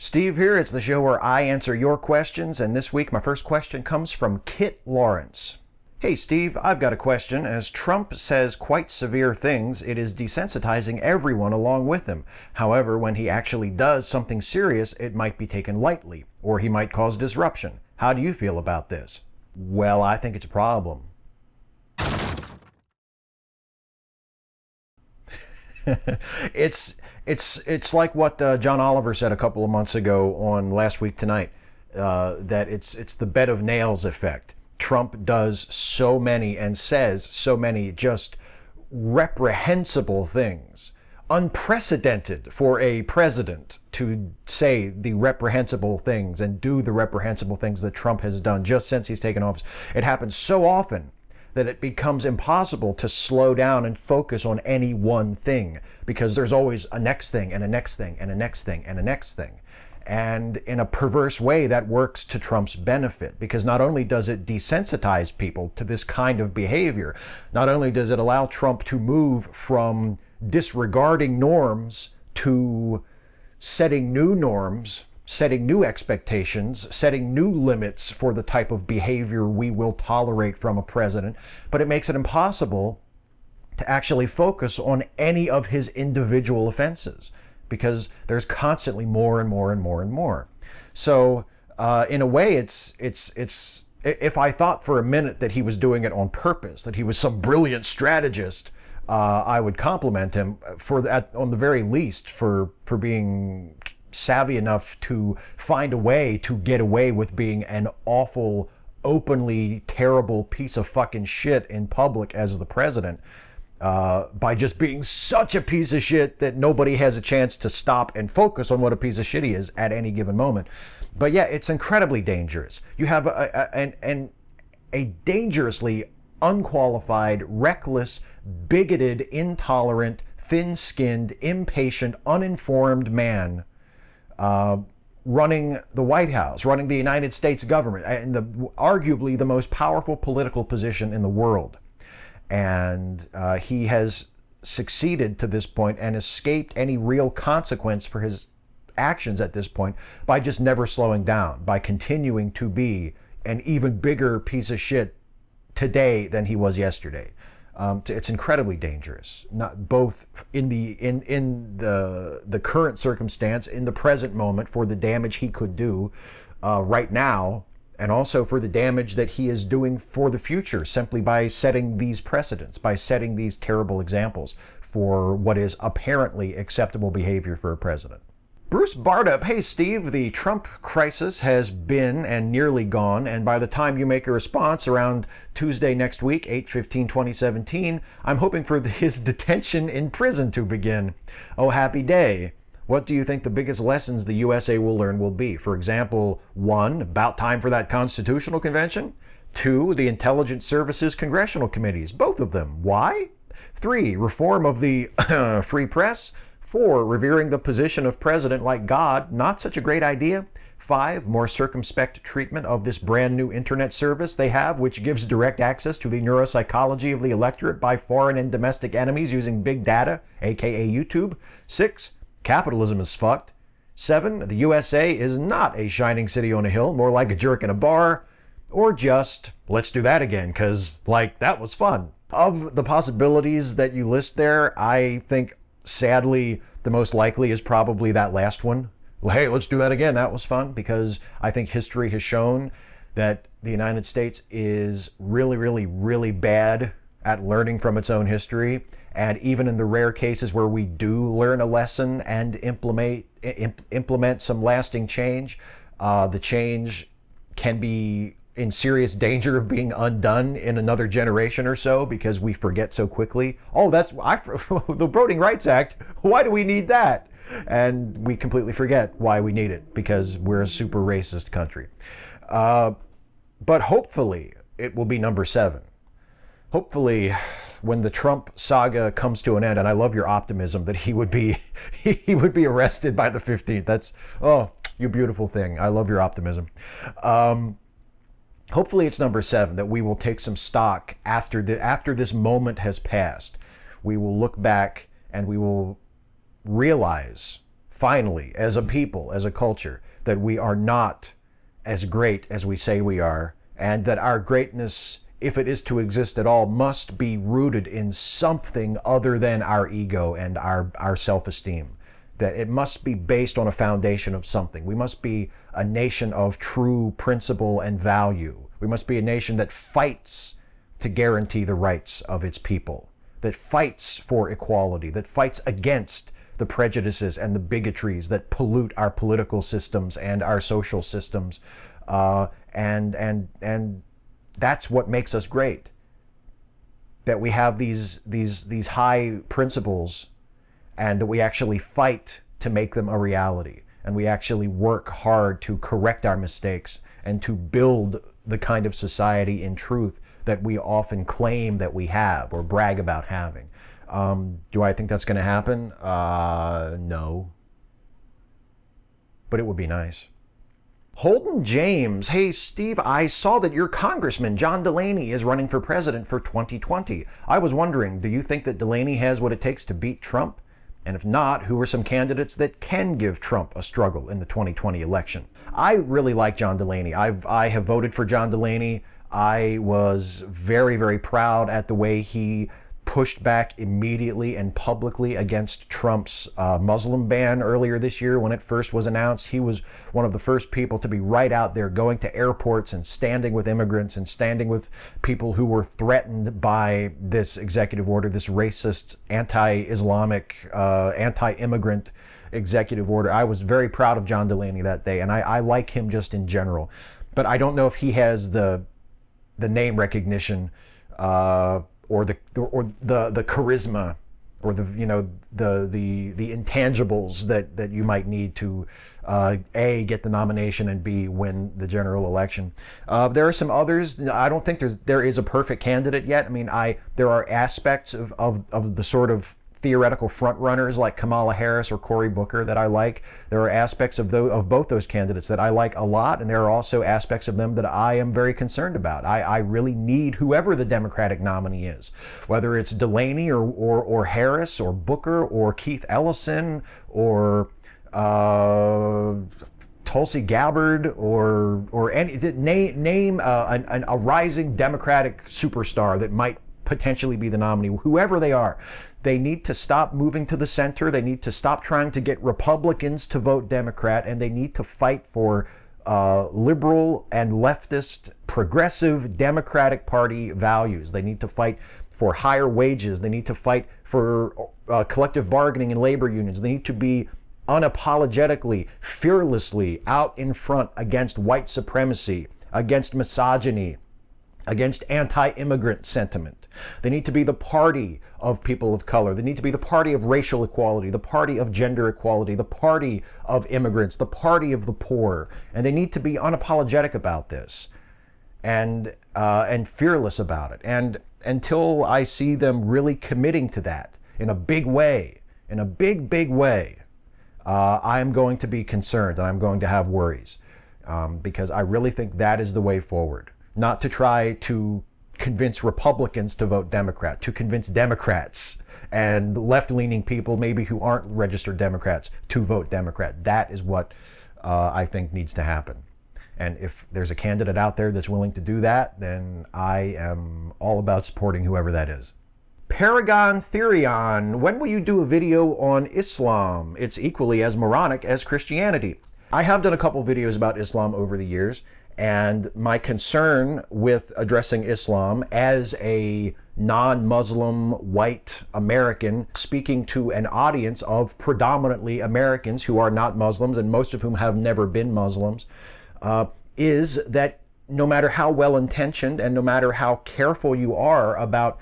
Steve here. It's the show where I answer your questions, and this week my first question comes from Kit Lawrence. Hey Steve, I've got a question. As Trump says quite severe things, it is desensitizing everyone along with him. However, when he actually does something serious, it might be taken lightly, or he might cause disruption. How do you feel about this? Well, I think it's a problem. It's like what John Oliver said a couple of months ago on Last Week Tonight, that it's the bed of nails effect. Trump does so many and says so many just reprehensible things, unprecedented for a president to say the reprehensible things and do the reprehensible things that Trump has done just since he's taken office. It happens so often that it becomes impossible to slow down and focus on any one thing, because there's always a next thing and a next thing and a next thing and a next thing. And in a perverse way, that works to Trump's benefit, because not only does it desensitize people to this kind of behavior, not only does it allow Trump to move from disregarding norms to setting new norms, setting new expectations, setting new limits for the type of behavior we will tolerate from a president, but it makes it impossible to actually focus on any of his individual offenses, because there's constantly more and more and more and more. So in a way, it's if I thought for a minute that he was doing it on purpose, that he was some brilliant strategist, I would compliment him for that, on the very least, for being savvy enough to find a way to get away with being an awful, openly terrible piece of fucking shit in public as the president, by just being such a piece of shit that nobody has a chance to stop and focus on what a piece of shit he is at any given moment. But yeah, it's incredibly dangerous. You have a dangerously unqualified, reckless, bigoted, intolerant, thin-skinned, impatient, uninformed man running the White House, running the United States government, and arguably the most powerful political position in the world. And he has succeeded to this point and escaped any real consequence for his actions at this point by just never slowing down, by continuing to be an even bigger piece of shit today than he was yesterday. It's incredibly dangerous, not both in the current circumstance, in the present moment, for the damage he could do right now, and also for the damage that he is doing for the future, simply by setting these precedents, by setting these terrible examples for what is apparently acceptable behavior for a president. Bruce Bardup, hey Steve, the Trump crisis has been and nearly gone, and by the time you make a response around Tuesday next week, 8/15/2017, I'm hoping for his detention in prison to begin. Oh, happy day. What do you think the biggest lessons the USA will learn will be? For example, 1, about time for that constitutional convention. 2, the intelligence services congressional committees, both of them. Why? 3, reform of the free press. 4, revering the position of president like God, not such a great idea. 5, more circumspect treatment of this brand new internet service they have, which gives direct access to the neuropsychology of the electorate by foreign and domestic enemies using big data, aka YouTube. 6, capitalism is fucked. 7, the USA is not a shining city on a hill, more like a jerk in a bar. Or just, let's do that again, because, like, that was fun. Of the possibilities that you list there, I think sadly the most likely is probably that last one. Well, hey, let's do that again. That was fun, because I think history has shown that the United States is really, really, really bad at learning from its own history. And even in the rare cases where we do learn a lesson and implement some lasting change, the change can be in serious danger of being undone in another generation or so, because we forget so quickly. Oh, the Voting Rights Act, why do we need that? And we completely forget why we need it, because we're a super racist country. But hopefully it will be number 7. Hopefully when the Trump saga comes to an end, and I love your optimism that he would be arrested by the 15th. That's, oh, you beautiful thing. I love your optimism. Hopefully it's number 7, that we will take some stock after this moment has passed. We will look back and we will realize finally, as a people, as a culture, that we are not as great as we say we are, and that our greatness, if it is to exist at all, must be rooted in something other than our ego and our self-esteem. That it must be based on a foundation of something. We must be a nation of true principle and value. We must be a nation that fights to guarantee the rights of its people, that fights for equality, that fights against the prejudices and the bigotries that pollute our political systems and our social systems, and that's what makes us great. That we have these high principles, and that we actually fight to make them a reality, and we actually work hard to correct our mistakes and to build the kind of society in truth that we often claim that we have or brag about having. Do I think that's going to happen? No. But it would be nice. Holden James, hey Steve, I saw that your congressman, John Delaney, is running for president for 2020. I was wondering, do you think that Delaney has what it takes to beat Trump? And if not, who are some candidates that can give Trump a struggle in the 2020 election? I really like John Delaney. I have voted for John Delaney. I was very, very proud at the way he pushed back immediately and publicly against Trump's Muslim ban earlier this year when it first was announced. He was one of the first people to be right out there going to airports and standing with immigrants and standing with people who were threatened by this executive order, this racist, anti-Islamic, anti-immigrant executive order. I was very proud of John Delaney that day, and I like him just in general. But I don't know if he has the name recognition or the charisma, or the intangibles that you might need to A, get the nomination, and B, win the general election. There are some others. I don't think there is a perfect candidate yet. I mean, there are aspects of the sort of theoretical front runners like Kamala Harris or Cory Booker that I like. There are aspects of both those candidates that I like a lot, and there are also aspects of them that I am very concerned about. I really need whoever the Democratic nominee is, whether it's Delaney or Harris or Booker or Keith Ellison or Tulsi Gabbard or any name a rising Democratic superstar that might potentially be the nominee. Whoever they are, they need to stop moving to the center. They need to stop trying to get Republicans to vote Democrat, and they need to fight for liberal and leftist, progressive Democratic Party values. They need to fight for higher wages. They need to fight for collective bargaining and labor unions. They need to be unapologetically, fearlessly out in front against white supremacy, against misogyny, against anti-immigrant sentiment. They need to be the party of people of color. They need to be the party of racial equality, the party of gender equality, the party of immigrants, the party of the poor. And they need to be unapologetic about this and fearless about it. And until I see them really committing to that in a big way, in a big way, I'm going to be concerned and I'm going to have worries because I really think that is the way forward. Not to try to convince Republicans to vote Democrat, to convince Democrats and left-leaning people maybe who aren't registered Democrats to vote Democrat. That is what I think needs to happen. And if there's a candidate out there that's willing to do that, then I am all about supporting whoever that is. Paragon Therion, when will you do a video on Islam? It's equally as moronic as Christianity. I have done a couple videos about Islam over the years, and my concern with addressing Islam as a non-Muslim white American speaking to an audience of predominantly Americans who are not Muslims and most of whom have never been Muslims is that no matter how well-intentioned and no matter how careful you are about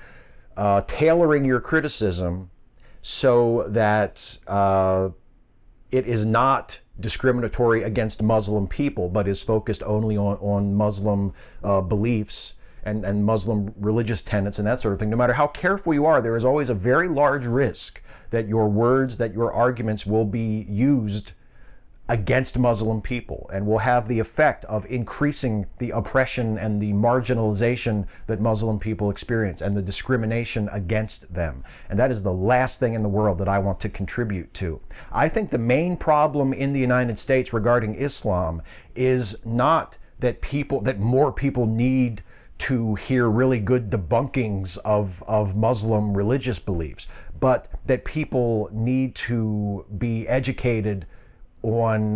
tailoring your criticism so that it is not discriminatory against Muslim people, but is focused only on Muslim beliefs and Muslim religious tenets and that sort of thing. No matter how careful you are, there is always a very large risk that your words, that your arguments will be used against Muslim people, and will have the effect of increasing the oppression and the marginalization that Muslim people experience and the discrimination against them. And that is the last thing in the world that I want to contribute to. I think the main problem in the United States regarding Islam is not that more people need to hear really good debunkings of Muslim religious beliefs, but that people need to be educated on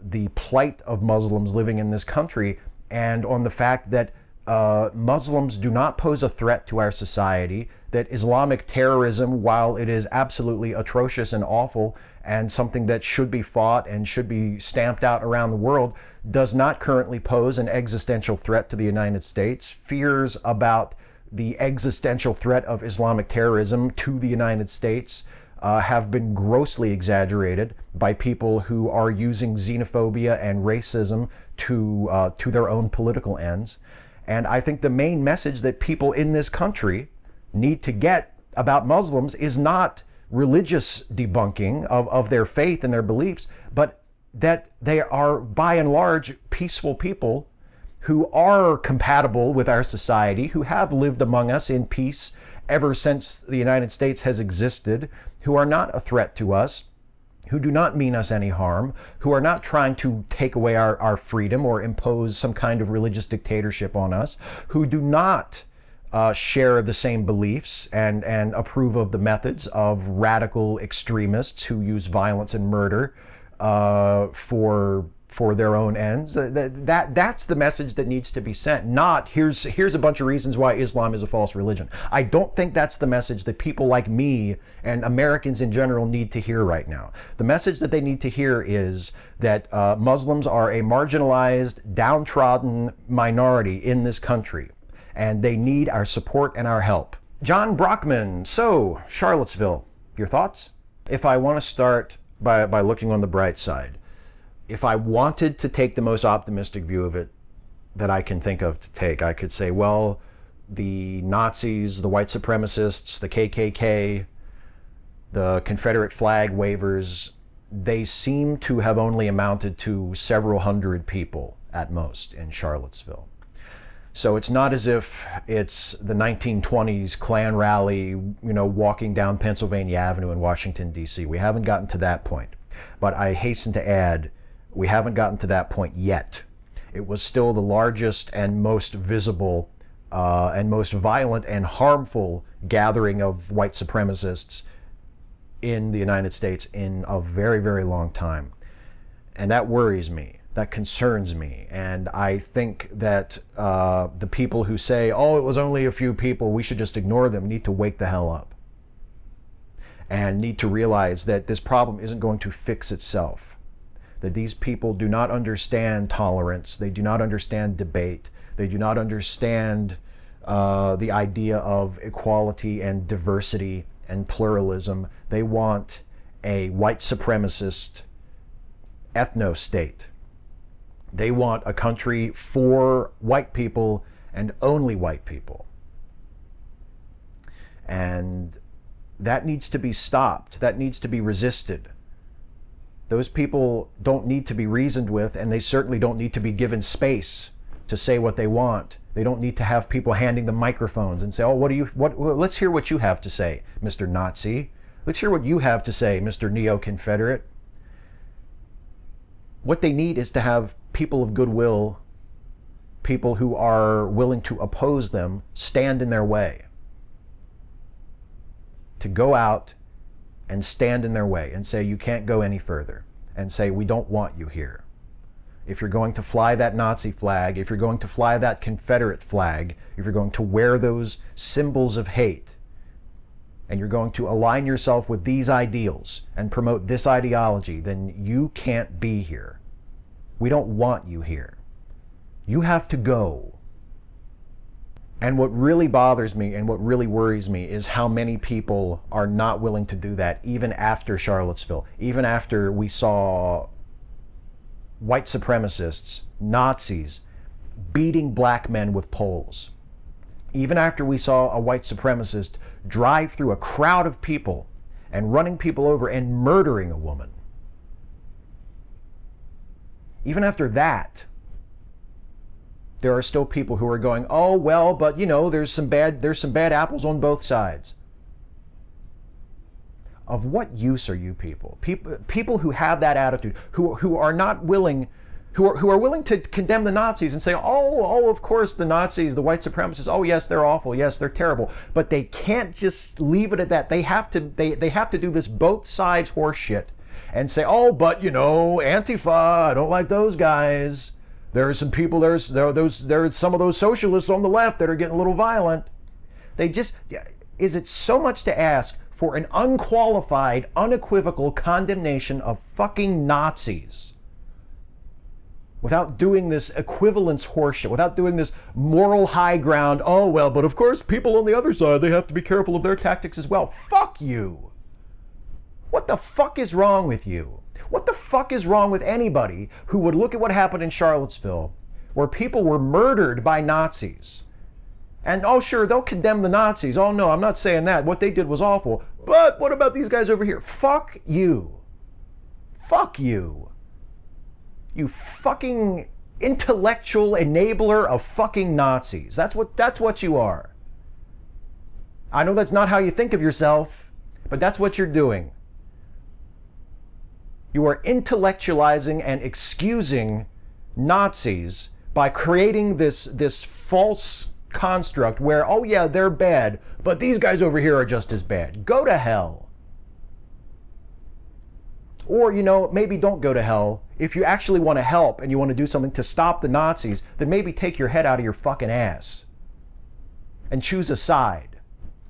the plight of Muslims living in this country, and on the fact that Muslims do not pose a threat to our society, that Islamic terrorism, while it is absolutely atrocious and awful and something that should be fought and should be stamped out around the world, does not currently pose an existential threat to the United States. Fears about the existential threat of Islamic terrorism to the United States have been grossly exaggerated by people who are using xenophobia and racism to their own political ends. And I think the main message that people in this country need to get about Muslims is not religious debunking of their faith and their beliefs, but that they are by and large peaceful people who are compatible with our society, who have lived among us in peace ever since the United States has existed, who are not a threat to us, who do not mean us any harm, who are not trying to take away our freedom or impose some kind of religious dictatorship on us, who do not share the same beliefs and approve of the methods of radical extremists who use violence and murder for their own ends. That's the message that needs to be sent, not here's a bunch of reasons why Islam is a false religion. I don't think that's the message that people like me and Americans in general need to hear right now. The message that they need to hear is that Muslims are a marginalized, downtrodden minority in this country, and they need our support and our help. Jon Brockman, so Charlottesville, your thoughts? If I want to start by looking on the bright side, if I wanted to take the most optimistic view of it that I can think of to take, I could say, well, the Nazis, the white supremacists, the KKK, the Confederate flag wavers, they seem to have only amounted to several hundred people at most in Charlottesville. So it's not as if it's the 1920s Klan rally, walking down Pennsylvania Avenue in Washington, D.C. We haven't gotten to that point. But I hasten to add, we haven't gotten to that point yet. It was still the largest and most visible and most violent and harmful gathering of white supremacists in the United States in a very, very long time. And that worries me. That concerns me. And I think that the people who say, oh, it was only a few people, we should just ignore them, need to wake the hell up. And need to realize that this problem isn't going to fix itself. That these people do not understand tolerance, they do not understand debate, they do not understand the idea of equality and diversity and pluralism. They want a white supremacist ethno-state. They want a country for white people and only white people. And that needs to be stopped. That needs to be resisted. Those people don't need to be reasoned with, and they certainly don't need to be given space to say what they want. They don't need to have people handing them microphones and say, oh, let's hear what you have to say, Mr. Nazi. Let's hear what you have to say, Mr. Neo-Confederate. What they need is to have people of goodwill, people who are willing to oppose them, stand in their way. To go out and stand in their way and say, you can't go any further, and say, we don't want you here. If you're going to fly that Nazi flag, if you're going to fly that Confederate flag, if you're going to wear those symbols of hate, and you're going to align yourself with these ideals and promote this ideology, then you can't be here. We don't want you here. You have to go. And what really bothers me and what really worries me is how many people are not willing to do that, even after Charlottesville, even after we saw white supremacists, Nazis, beating black men with poles. Even after we saw a white supremacist drive through a crowd of people and running people over and murdering a woman. even after that, there are still people who are going, oh, well, but you know, there's some bad apples on both sides. Of what use are you people? People who have that attitude, who are not willing, who are willing to condemn the Nazis and say, oh, of course the Nazis, the white supremacists, oh yes, they're awful, yes, they're terrible, but they can't just leave it at that. They have to do this both sides horse shit and say, oh, but you know, Antifa, I don't like those guys. There are some people, there are some of those socialists on the left that are getting a little violent. Is it so much to ask for an unqualified, unequivocal condemnation of fucking Nazis without doing this equivalence horseshit, without doing this moral high ground, oh, well, but of course people on the other side, they have to be careful of their tactics as well. Fuck you. What the fuck is wrong with you? What the fuck is wrong with anybody who would look at what happened in Charlottesville, where people were murdered by Nazis? And, oh, sure, they'll condemn the Nazis. Oh, no, I'm not saying that. What they did was awful. But what about these guys over here? Fuck you. Fuck you. You fucking intellectual enabler of fucking Nazis. That's what you are. I know that's not how you think of yourself, but that's what you're doing. You are intellectualizing and excusing Nazis by creating this false construct where, oh yeah, they're bad, but these guys over here are just as bad. Go to hell. Or, you know, maybe don't go to hell. If you actually want to help and you want to do something to stop the Nazis, then maybe take your head out of your fucking ass and choose a side.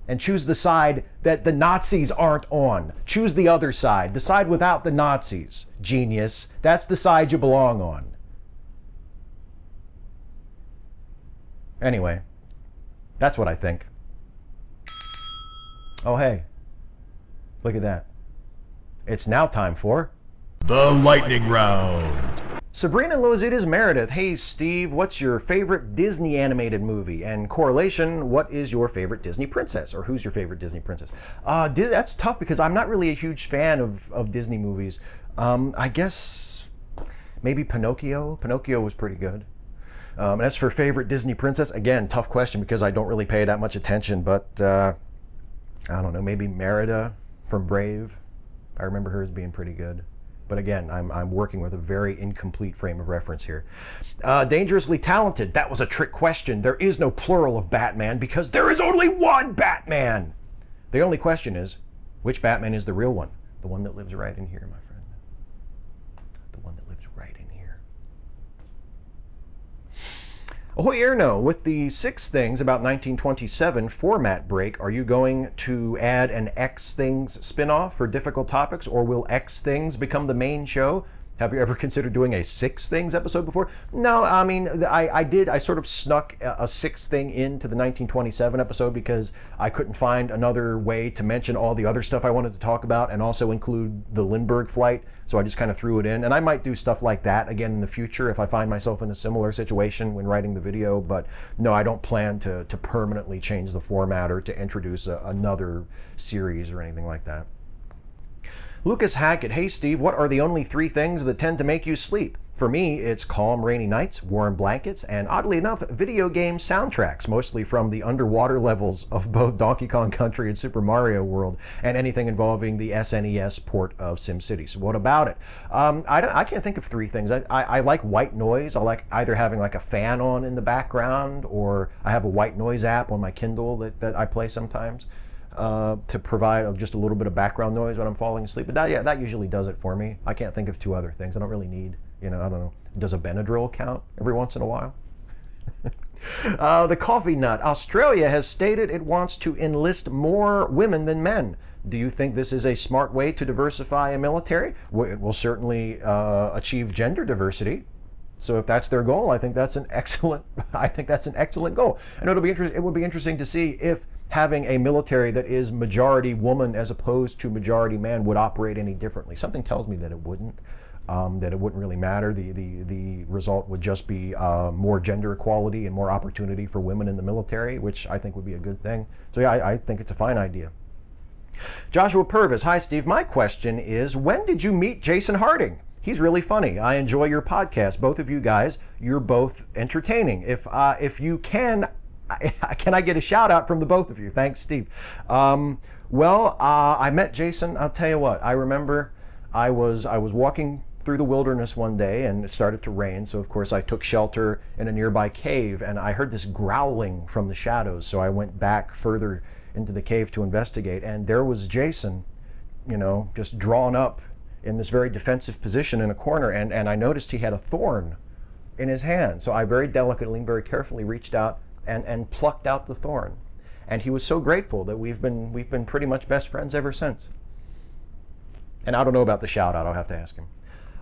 And choose the side that the Nazis aren't on. Choose the other side, the side without the Nazis. Genius. That's the side you belong on. Anyway, that's what I think. Oh, hey. Look at that. It's now time for the lightning round. Sabrina Lozita's Meredith. Hey, Steve, what's your favorite Disney animated movie? And correlation, what is your favorite Disney princess? Or who's your favorite Disney princess? That's tough because I'm not really a huge fan of Disney movies. I guess maybe Pinocchio. Pinocchio was pretty good. As for favorite Disney princess, again, tough question because I don't really pay that much attention, but I don't know, maybe Merida from Brave. I remember her as being pretty good. But again, I'm working with a very incomplete frame of reference here. Dangerously Talented. That was a trick question. There is no plural of Batman because there is only one Batman. The only question is, which Batman is the real one? The one that lives right in here, my friend. The one that lives right in here. Ahoy Erno, with the 6 Things about 1927 format break, are you going to add an X Things spin-off for difficult topics, or will X Things become the main show? Have you ever considered doing a 6 Things episode before? No, I mean, I sort of snuck a 6th thing into the 1927 episode because I couldn't find another way to mention all the other stuff I wanted to talk about and also include the Lindbergh flight, so I just kind of threw it in. And I might do stuff like that again in the future if I find myself in a similar situation when writing the video, but no, I don't plan to permanently change the format or to introduce another series or anything like that. Lucas Hackett, hey Steve, what are the only 3 things that tend to make you sleep? For me, it's calm rainy nights, warm blankets, and oddly enough, video game soundtracks, mostly from the underwater levels of both Donkey Kong Country and Super Mario World, and anything involving the SNES port of SimCity. So what about it? I can't think of 3 things. I like white noise. I like either having like a fan on in the background, or I have a white noise app on my Kindle that I play sometimes. To provide just a little bit of background noise when I'm falling asleep. But that usually does it for me. I can't think of 2 other things. I don't really need, I don't know. Does a Benadryl count every once in a while? The Coffee Nut. Australia has stated it wants to enlist more women than men. Do you think this is a smart way to diversify a military? It will certainly achieve gender diversity. So if that's their goal, I think that's an excellent goal. And it would be interesting to see if having a military that is majority woman as opposed to majority man would operate any differently. Something tells me that it wouldn't. That it wouldn't really matter. The result would just be more gender equality and more opportunity for women in the military, which I think would be a good thing. So yeah, I think it's a fine idea. Joshua Purvis, hi Steve. My question is, when did you meet Jason Harding? He's really funny. I enjoy your podcast. Both of you guys, you're both entertaining. If you can I get a shout out from the both of you? Thanks, Steve. I met Jason. I'll tell you what. I remember I was walking through the wilderness one day, and it started to rain. So of course I took shelter in a nearby cave, and I heard this growling from the shadows. So I went back further into the cave to investigate, and there was Jason, you know, just drawn up in this very defensive position in a corner, and I noticed he had a thorn in his hand. So I very delicately and very carefully reached out and plucked out the thorn. And he was so grateful that we've been pretty much best friends ever since. And I don't know about the shout out, I'll have to ask him.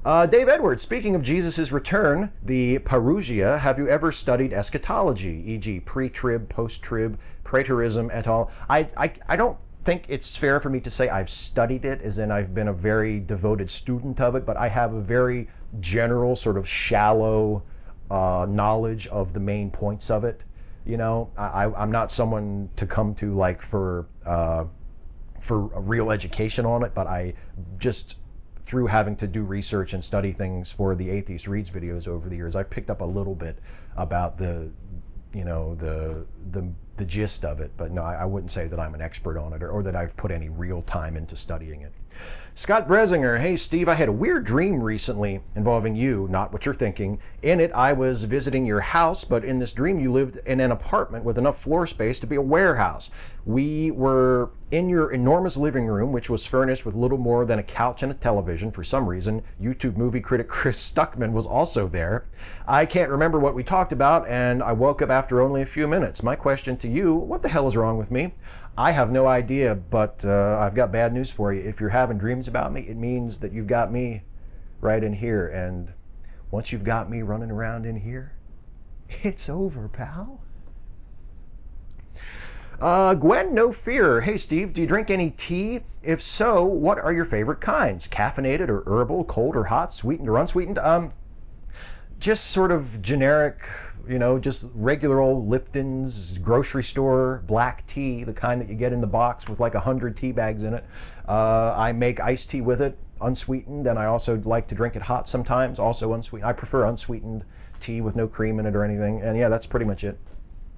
Dave Edwards, speaking of Jesus' return, the parousia, have you ever studied eschatology, e.g. pre-trib, post-trib, praetorism et al.? I don't think it's fair for me to say I've studied it, as in I've been a very devoted student of it, but I have a very general, sort of shallow knowledge of the main points of it. You know, I'm not someone to come to like for a real education on it, but I just, through having to do research and study things for the Atheist Reads videos over the years, I've picked up a little bit about the gist of it, but no, I wouldn't say that I'm an expert on it, or that I've put any real time into studying it. Scott Bresinger, hey Steve, I had a weird dream recently involving you, not what you're thinking. In it, I was visiting your house, but in this dream you lived in an apartment with enough floor space to be a warehouse. We were in your enormous living room, which was furnished with little more than a couch and a television. For some reason, YouTube movie critic Chris Stuckman was also there. I can't remember what we talked about, and I woke up after only a few minutes. My question to you, what the hell is wrong with me? I have no idea, but I've got bad news for you. If you're having dreams about me, it means that you've got me right in here. And once you've got me running around in here, it's over, pal. Gwen No Fear, hey Steve, do you drink any tea? If so, what are your favorite kinds? Caffeinated or herbal, cold or hot, sweetened or unsweetened? Just sort of generic, you know, just regular old Lipton's grocery store black tea, the kind that you get in the box with like 100 tea bags in it. I make iced tea with it, unsweetened, and I also like to drink it hot sometimes, also unsweetened. I prefer unsweetened tea with no cream in it or anything, and yeah, that's pretty much it.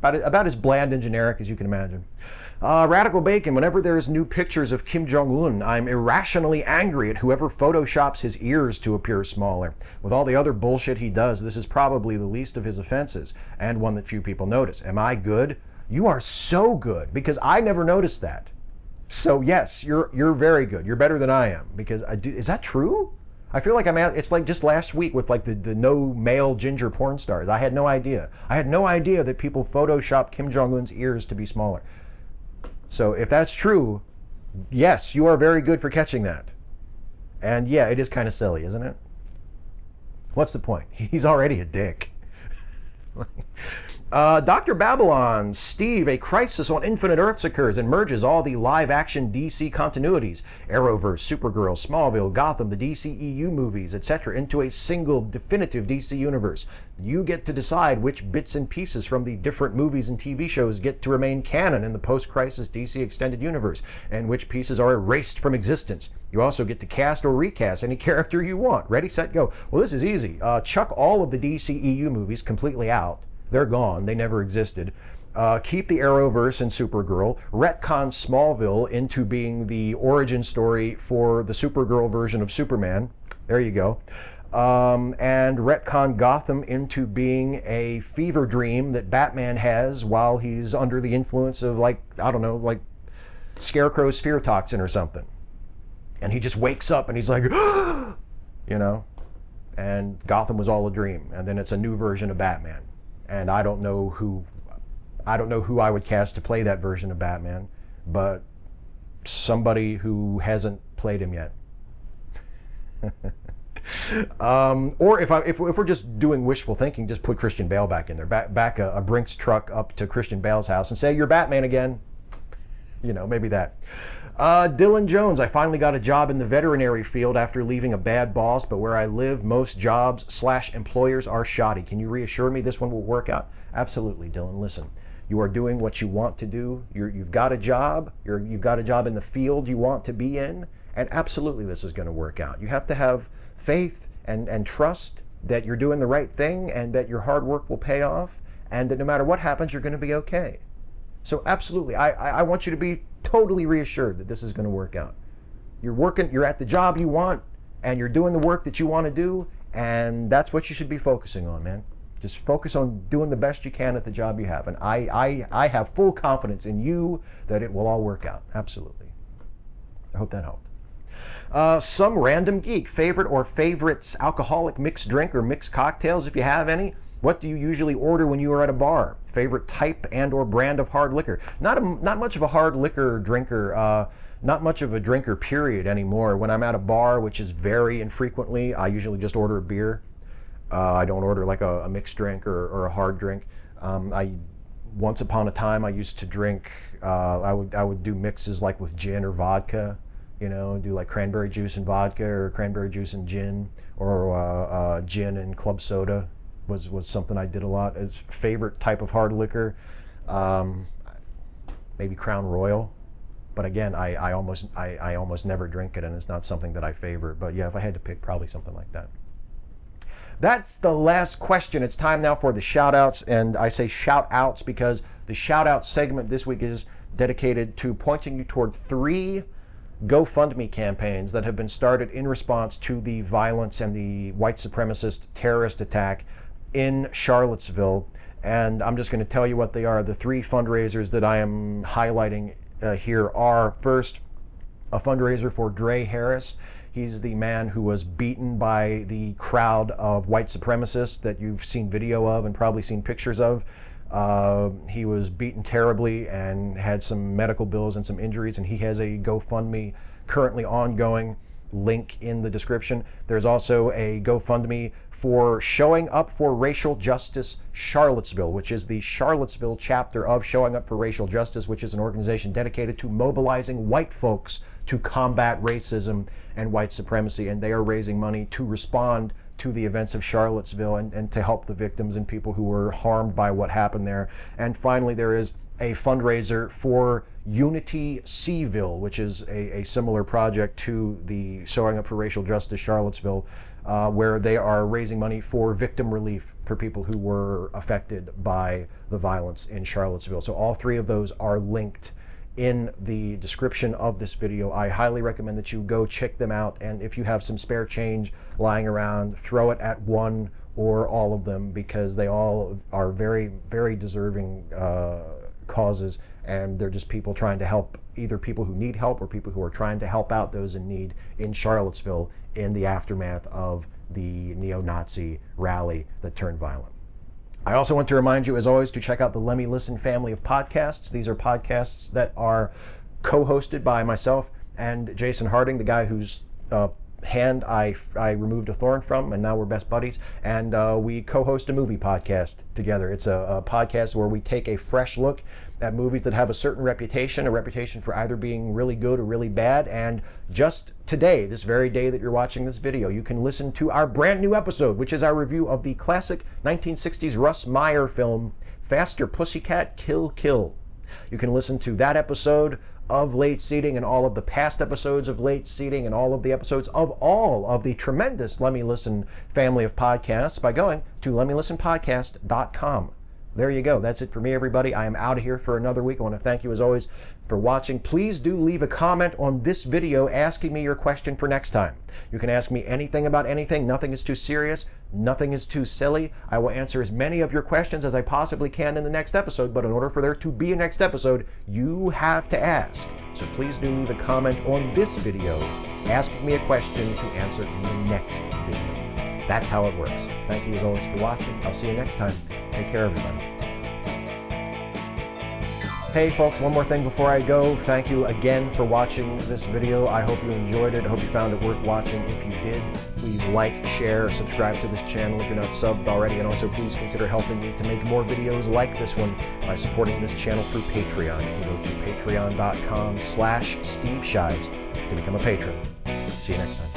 About as bland and generic as you can imagine. Radical Bacon, whenever there's new pictures of Kim Jong-un, I'm irrationally angry at whoever photoshops his ears to appear smaller. With all the other bullshit he does, this is probably the least of his offenses, and one that few people notice. Am I good? You are so good, because I never noticed that. So yes, you're very good. You're better than I am, because is that true? I feel like it's like just last week with like the no male ginger porn stars. I had no idea. I had no idea that people photoshopped Kim Jong-un's ears to be smaller. So if that's true, yes, you are very good for catching that. And yeah, it is kind of silly, isn't it? What's the point? He's already a dick. Dr. Babylon, Steve, a crisis on Infinite Earths occurs and merges all the live-action DC continuities, Arrowverse, Supergirl, Smallville, Gotham, the DCEU movies, etc., into a single definitive DC universe. You get to decide which bits and pieces from the different movies and TV shows get to remain canon in the post-crisis DC extended universe, and which pieces are erased from existence. You also get to cast or recast any character you want. Ready, set, go. Well, this is easy. Chuck all of the DCEU movies completely out. They're gone. They never existed. Keep the Arrowverse and Supergirl. Retcon Smallville into being the origin story for the Supergirl version of Superman. There you go. And retcon Gotham into being a fever dream that Batman has while he's under the influence of, like, I don't know, like Scarecrow's fear toxin or something. And he just wakes up and he's like, you know, and Gotham was all a dream. And then it's a new version of Batman. And I don't know who I would cast to play that version of Batman, but somebody who hasn't played him yet. Or if we're just doing wishful thinking, just put Christian Bale back in there. Back a Brinks truck up to Christian Bale's house and say, "You're Batman again." You know, maybe that. Dylan Jones, I finally got a job in the veterinary field after leaving a bad boss, but where I live, most jobs/employers are shoddy. Can you reassure me this one will work out? Absolutely, Dylan. Listen, you are doing what you want to do. You've got a job. You've got a job in the field you want to be in, and absolutely this is going to work out. You have to have faith and trust that you're doing the right thing and that your hard work will pay off and that no matter what happens, you're going to be okay. So absolutely, I want you to be totally reassured that this is going to work out. You're working, you're at the job you want, and you're doing the work that you want to do, and that's what you should be focusing on, man. Just focus on doing the best you can at the job you have. And I have full confidence in you that it will all work out. Absolutely. I hope that helped. Some random geek, favorite or favorites, alcoholic mixed drink or mixed cocktails, if you have any. What do you usually order when you are at a bar? Favorite type and or brand of hard liquor? Not much of a hard liquor drinker. Not much of a drinker, period, anymore. When I'm at a bar, which is very infrequently, I usually just order a beer. I don't order like a mixed drink or a hard drink. Once upon a time, I used to drink. I would do mixes like with gin or vodka. You know, do like cranberry juice and vodka or cranberry juice and gin, or gin and club soda was something I did a lot. As favorite type of hard liquor, maybe Crown Royal. But again, I almost never drink it, and it's not something that I favor. But yeah, if I had to pick, probably something like that. That's the last question. It's time now for the shout-outs, and I say shout-outs because the shout-out segment this week is dedicated to pointing you toward 3 GoFundMe campaigns that have been started in response to the violence and the white supremacist terrorist attack in Charlottesville. And I'm just going to tell you what they are. The 3 fundraisers that I am highlighting here are, first, a fundraiser for Dre Harris. He's the man who was beaten by the crowd of white supremacists that you've seen video of and probably seen pictures of. He was beaten terribly and had some medical bills and some injuries, and he has a GoFundMe currently ongoing, link in the description. There's also a GoFundMe for Showing Up for Racial Justice Charlottesville, which is the Charlottesville chapter of Showing Up for Racial Justice, which is an organization dedicated to mobilizing white folks to combat racism and white supremacy. And they are raising money to respond to the events of Charlottesville and to help the victims and people who were harmed by what happened there. And finally, there is a fundraiser for Unity Cville, which is a similar project to the Showing Up for Racial Justice Charlottesville, where they are raising money for victim relief for people who were affected by the violence in Charlottesville. So all 3 of those are linked in the description of this video. I highly recommend that you go check them out, and if you have some spare change lying around, throw it at one or all of them, because they all are very, very deserving causes, and they're just people trying to help, either people who need help or people who are trying to help out those in need in Charlottesville in the aftermath of the neo-Nazi rally that turned violent. I also want to remind you, as always, to check out the Lemme Listen family of podcasts. These are podcasts that are co-hosted by myself and Jason Harding, the guy whose hand I removed a thorn from, and now we're best buddies. And we co-host a movie podcast together. It's a podcast where we take a fresh look at movies that have a certain reputation, a reputation for either being really good or really bad. And just today, this very day that you're watching this video, you can listen to our brand new episode, which is our review of the classic 1960s Russ Meyer film, Faster Pussycat Kill Kill. You can listen to that episode of Late Seating and all of the past episodes of Late Seating and all of the episodes of all of the tremendous Lemme Listen family of podcasts by going to LemmeListenPodcast.com. There you go. That's it for me, everybody. I am out of here for another week. I want to thank you, as always, for watching. Please do leave a comment on this video asking me your question for next time. You can ask me anything about anything. Nothing is too serious. Nothing is too silly. I will answer as many of your questions as I possibly can in the next episode, but in order for there to be a next episode, you have to ask. So please do leave a comment on this video asking me a question to answer in the next video. That's how it works. Thank you, as always, for watching. I'll see you next time. Take care, everybody. Hey, folks, one more thing before I go. Thank you again for watching this video. I hope you enjoyed it. I hope you found it worth watching. If you did, please like, share, subscribe to this channel if you're not subbed already, and also please consider helping me to make more videos like this one by supporting this channel through Patreon. You can go to patreon.com/Steve Shives to become a patron. See you next time.